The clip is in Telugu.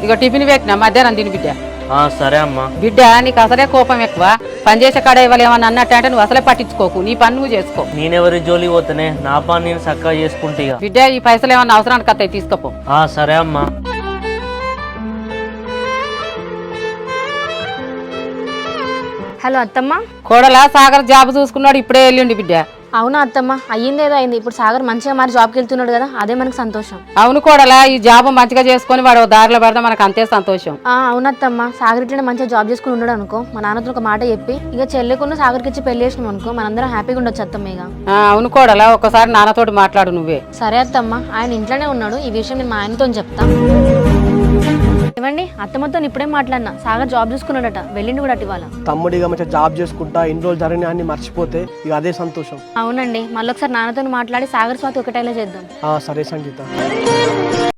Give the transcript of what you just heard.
ఇక టిఫిన్ పెట్టినా మధ్యాహ్నం తిని బిడ్డ. సరే అమ్మా. బిడ్డ నీకు అసలే కోపం ఎక్కువ. పనిచేసే కాడ ఇవ్వాలి ఏమన్నా అన్నట్టు నువ్వు అసలే పట్టించుకోకు, నీ పని నువ్వు చేసుకో. నేనెవరి జోలి పోతేనే నా పని నేను చక్కగా చేసుకుంటే. బిడ్డ ఈ పైసలు ఏమన్నా అవసరానికి అత్తయ్య తీసుకోపో. సరే అమ్మా. హలో అత్తమ్మ. కోడలా సాగర్ జాబ్ చూసుకున్నాడు, ఇప్పుడే వెళ్ళిండి బిడ్డ. అవునా అత్తమ్మ, అయ్యిందేదో అయింది. ఇప్పుడు సాగర్ మంచిగా మరి జాబ్కి వెళ్తున్నాడు కదా, అదే మనకు సంతోషం. అవును కోడలా, ఈ జాబ్ మంచిగా చేసుకుని వాడు దారిలో పెడతా మనకు అంతే సంతోషం. అవునత్తమ్మ, సాగర్ ఇట్లా మంచిగా జాబ్ చేసుకుని ఉన్నాడు అనుకో, మా నాన్నతో ఒక మాట చెప్పి ఇక చెల్లెకున్న సాగర్కి ఇచ్చి పెళ్లి చేసినాం అనుకో, మనందరం హ్యాపీగా ఉండొచ్చు అత్తమ్మ. ఇక అవును కోడలా, ఒక్కసారి నాన్నతోటి మాట్లాడు నువ్వే. సరే అత్తమ్మ, ఆయన ఇంట్లోనే ఉన్నాడు, ఈ విషయం నేను మా ఆయనతో చెప్తా. ఏమండి, అత్తమ్మతో ఇప్పుడే మాట్లాడినా, సాగర్ జాబ్ చూసుకున్నాడట, వెళ్ళిండు కూడా ఇవాళ. తమ్ముడిగా మంచిగా జాబ్ చేసుకుంటా ఇన్ని రోజులు జరిగిన అన్ని మర్చిపోతే ఇక అదే సంతోషం. అవునండి, మళ్ళీ ఒకసారి నాన్నతో మాట్లాడి సాగర్ స్వాతి ఒకటేలా చేద్దాం. సరే సంగీత.